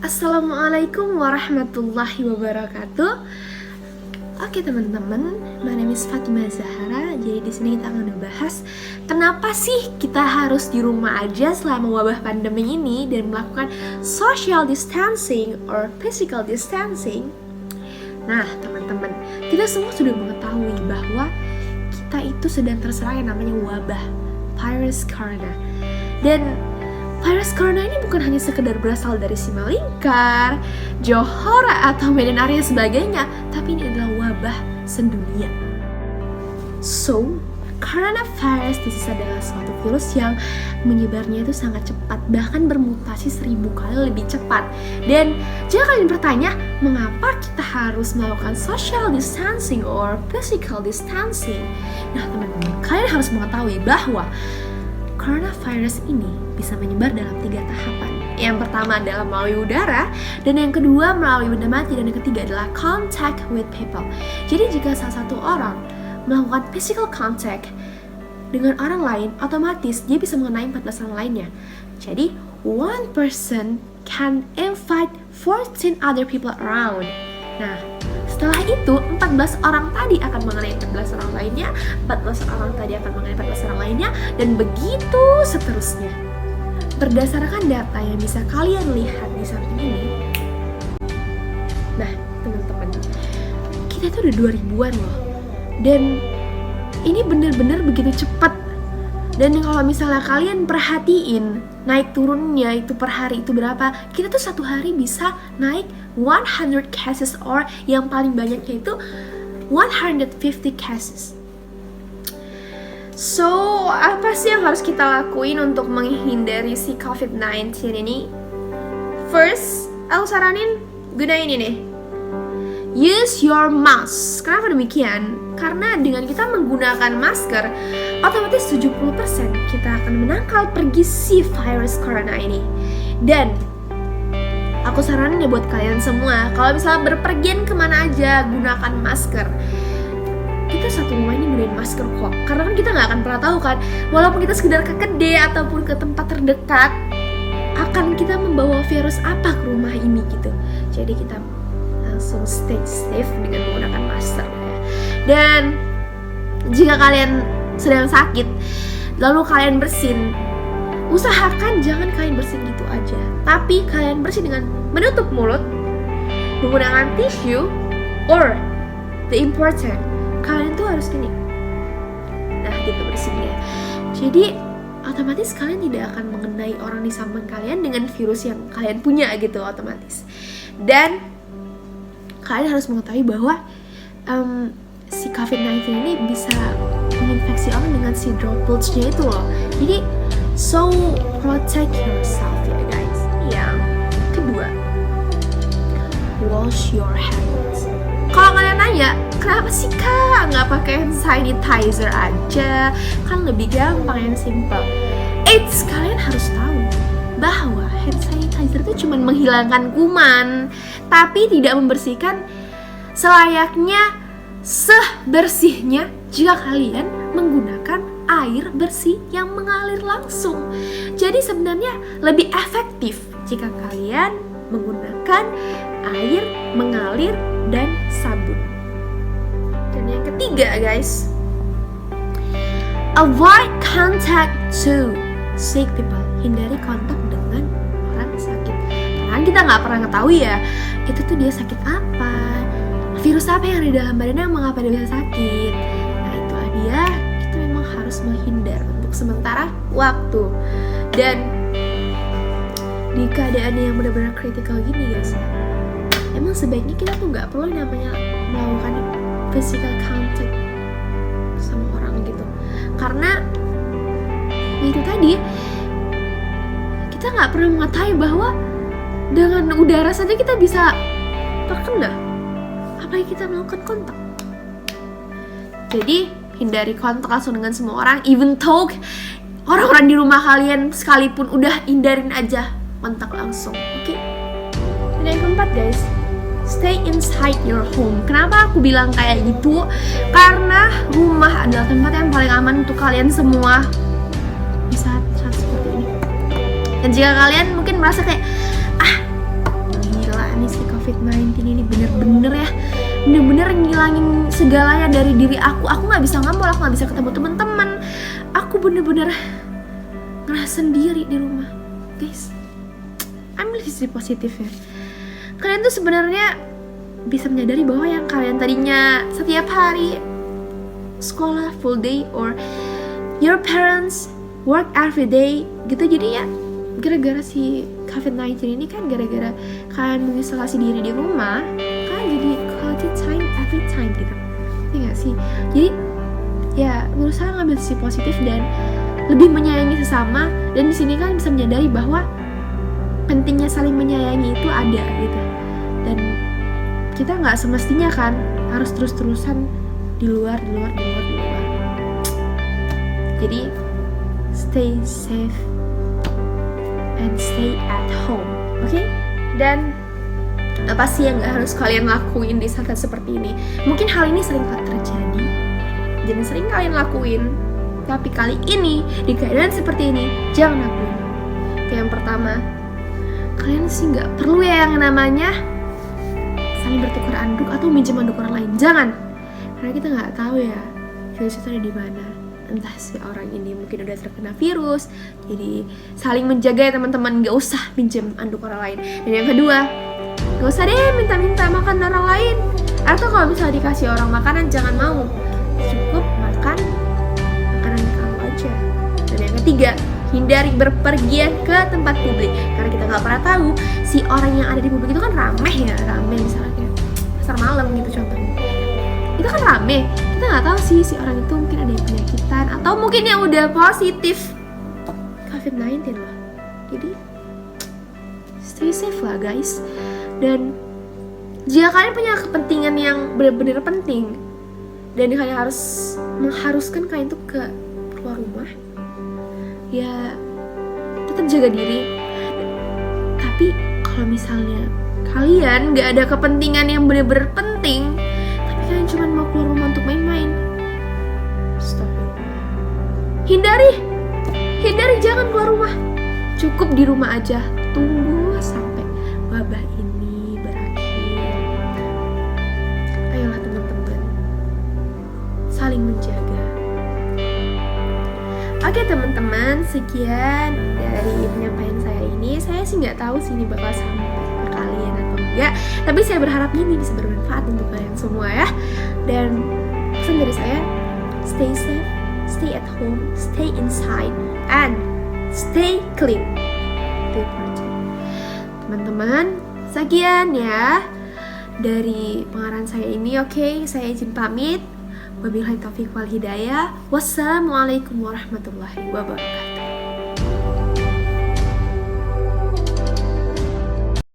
Assalamualaikum warahmatullahi wabarakatuh. Oke teman-teman, my name is Fatima Zahara. Jadi di sini kita akan membahas kenapa sih kita harus di rumah aja selama wabah pandemi ini dan melakukan social distancing or physical distancing. Nah teman-teman, kita semua sudah mengetahui bahwa kita itu sedang terserang yang namanya wabah virus corona. Dan virus corona ini bukan hanya sekedar berasal dari Simalingkar, Johor, atau Medan area sebagainya, tapi ini adalah wabah sedunia. So, coronavirus disease adalah suatu virus yang menyebarnya itu sangat cepat, bahkan bermutasi 1000 kali lebih cepat. Dan jika kalian bertanya, mengapa kita harus melakukan social distancing or physical distancing? Nah teman-teman, kalian harus mengetahui bahwa coronavirus ini bisa menyebar dalam 3 tahapan. Yang pertama adalah melalui udara, dan yang kedua melalui benda mati, dan yang ketiga adalah contact with people. Jadi jika salah satu orang melakukan physical contact dengan orang lain, otomatis dia bisa mengenai 14 orang lainnya. Jadi one person can invite 14 other people around. Nah, setelah itu 14 orang tadi akan mengenai 14 orang lainnya, 14 orang tadi akan mengenai 14 orang lainnya, dan begitu seterusnya. Berdasarkan data yang bisa kalian lihat di samping ini, nah teman-teman, kita itu udah 2000-an loh. Dan ini bener-bener begitu cepat. Dan kalau misalnya kalian perhatiin naik turunnya itu per hari itu berapa, kita tuh satu hari bisa naik 100 cases, or yang paling banyaknya itu 150 cases. So, apa sih yang harus kita lakuin untuk menghindari si COVID-19 ini? First, aku saranin gunain ini. Use your mask. Kenapa demikian? Karena dengan kita menggunakan masker, otomatis 70% kita akan menangkal pergi si virus corona ini. Dan aku saranin ya buat kalian semua, kalau misalnya berpergian kemana aja, gunakan masker. Kita satu rumah ini gunain masker kok, karena kan kita nggak akan pernah tahu kan, walaupun kita sekedar ke kedai ataupun ke tempat terdekat, akan kita membawa virus apa ke rumah ini gitu. Jadi kita langsung stay safe dengan menggunakan masker ya. Dan jika kalian sedang sakit lalu kalian bersin, usahakan jangan kalian bersin gitu aja, tapi kalian bersin dengan menutup mulut menggunakan tisu, or the important, kalian tuh harus gini. Nah gitu bersinnya. Jadi otomatis kalian tidak akan mengenai orang di samping kalian dengan virus yang kalian punya gitu otomatis. Dan kalian harus mengetahui bahwa si COVID-19 ini bisa menginfeksi orang dengan si droplets-nya itu loh. Jadi so protect yourself ya guys. Yang kedua, wash your hands. Kalau kalian nanya, kenapa sih kak nggak pakai hand sanitizer aja? Kan lebih gampang and simple. Eits, kalian harus tahu bahwa hand sanitizer itu cuma menghilangkan kuman, tapi tidak membersihkan selayaknya sebersihnya jika kalian menggunakan air bersih yang mengalir langsung. Jadi sebenarnya lebih efektif jika kalian menggunakan air mengalir dan sabun. Dan yang ketiga guys, avoid contact to sick people. Hindari kontak dengan orang sakit. Karena kita nggak pernah ngetahui ya, itu tuh dia sakit apa, virus apa yang ada di dalam badannya, mengapa dia bisa sakit. Nah itulah dia, kita memang harus menghindar untuk sementara waktu. Dan di keadaan yang benar-benar kritikal gini guys, emang sebaiknya kita tuh nggak perlu namanya melakukan physical contact sama orang gitu. Karena itu tadi, kita nggak pernah mengetahui bahwa dengan udara saja kita bisa terkena, apalagi kita melakukan kontak. Jadi hindari kontak langsung dengan semua orang, even though orang-orang di rumah kalian sekalipun, udah hindarin aja kontak langsung, oke? Dan yang keempat guys, stay inside your home. Kenapa aku bilang kayak gitu? Karena rumah adalah tempat yang paling aman untuk kalian semua di saat seperti ini. Dan jika kalian mungkin merasa kayak bener-bener ngilangin segalanya dari diri aku nggak bisa ngambil, aku nggak bisa ketemu teman-teman, aku bener-bener ngerasa sendiri di rumah. Guys, ambil sisi positifnya. Kalian tuh sebenarnya bisa menyadari bahwa yang kalian tadinya setiap hari sekolah full day, or your parents work every day gitu, jadi ya gara-gara si COVID-19 ini kan, gara-gara kalian mengisolasi diri di rumah, kalian jadi quality time every time gitu, ya gak sih? Jadi ya berusaha ngambil sisi positif dan lebih menyayangi sesama, dan di sini kan bisa menyadari bahwa pentingnya saling menyayangi itu ada gitu, dan kita nggak semestinya kan harus terus-terusan di luar. Jadi stay safe and stay at home, oke? Dan apa sih yang nggak harus kalian lakuin di saat seperti ini? Mungkin hal ini sering terjadi dan sering kalian lakuin, tapi kali ini di keadaan seperti ini jangan lakuin. Kayak yang pertama, kalian sih nggak perlu ya yang namanya saling bertukar anduk atau minjem anduk orang lain. Jangan, karena kita nggak tahu ya virus itu ada di mana. Entah si orang ini mungkin udah terkena virus, jadi saling menjaga ya teman-teman. Nggak usah minjem anduk orang lain. Dan yang kedua, nggak usah deh minta-minta makan orang lain. Atau kalau misalnya dikasih orang makanan, jangan mau. Cukup makan makanan kamu aja. Dan yang ketiga, hindari berpergian ke tempat publik, karena kita nggak pernah tahu si orang yang ada di publik itu kan rame misalnya kayak pasar malam gitu contohnya, itu kan rame, kita nggak tahu sih si orang itu mungkin ada yang penyakitan atau mungkin yang udah positif COVID-19 loh. Jadi stay safe lah guys. Dan jika kalian punya kepentingan yang benar-benar penting dan kalian mengharuskan kalian tuh keluar rumah, ya tetap jaga diri. Tapi kalau misalnya kalian gak ada kepentingan yang benar-benar penting, tapi kalian cuma mau keluar rumah untuk main-main, stop. Hindari jangan keluar rumah. Cukup di rumah aja, tunggu sampai wabah ini berakhir. Ayolah teman-teman, saling menjaga. Oke teman-teman, sekian dari penyampaian saya ini. Saya sih nggak tahu sih ini bakal sampai ke kalian atau enggak, tapi saya berharap ini bisa bermanfaat untuk kalian semua ya. Dan pesan dari saya, stay safe, stay at home, stay inside, and stay clean. Itu aja teman-teman. Sekian ya dari pengarang saya ini. Oke, saya izin pamit. Wabillahi taufiq wal hidayah. Wassalamualaikum warahmatullahi wabarakatuh.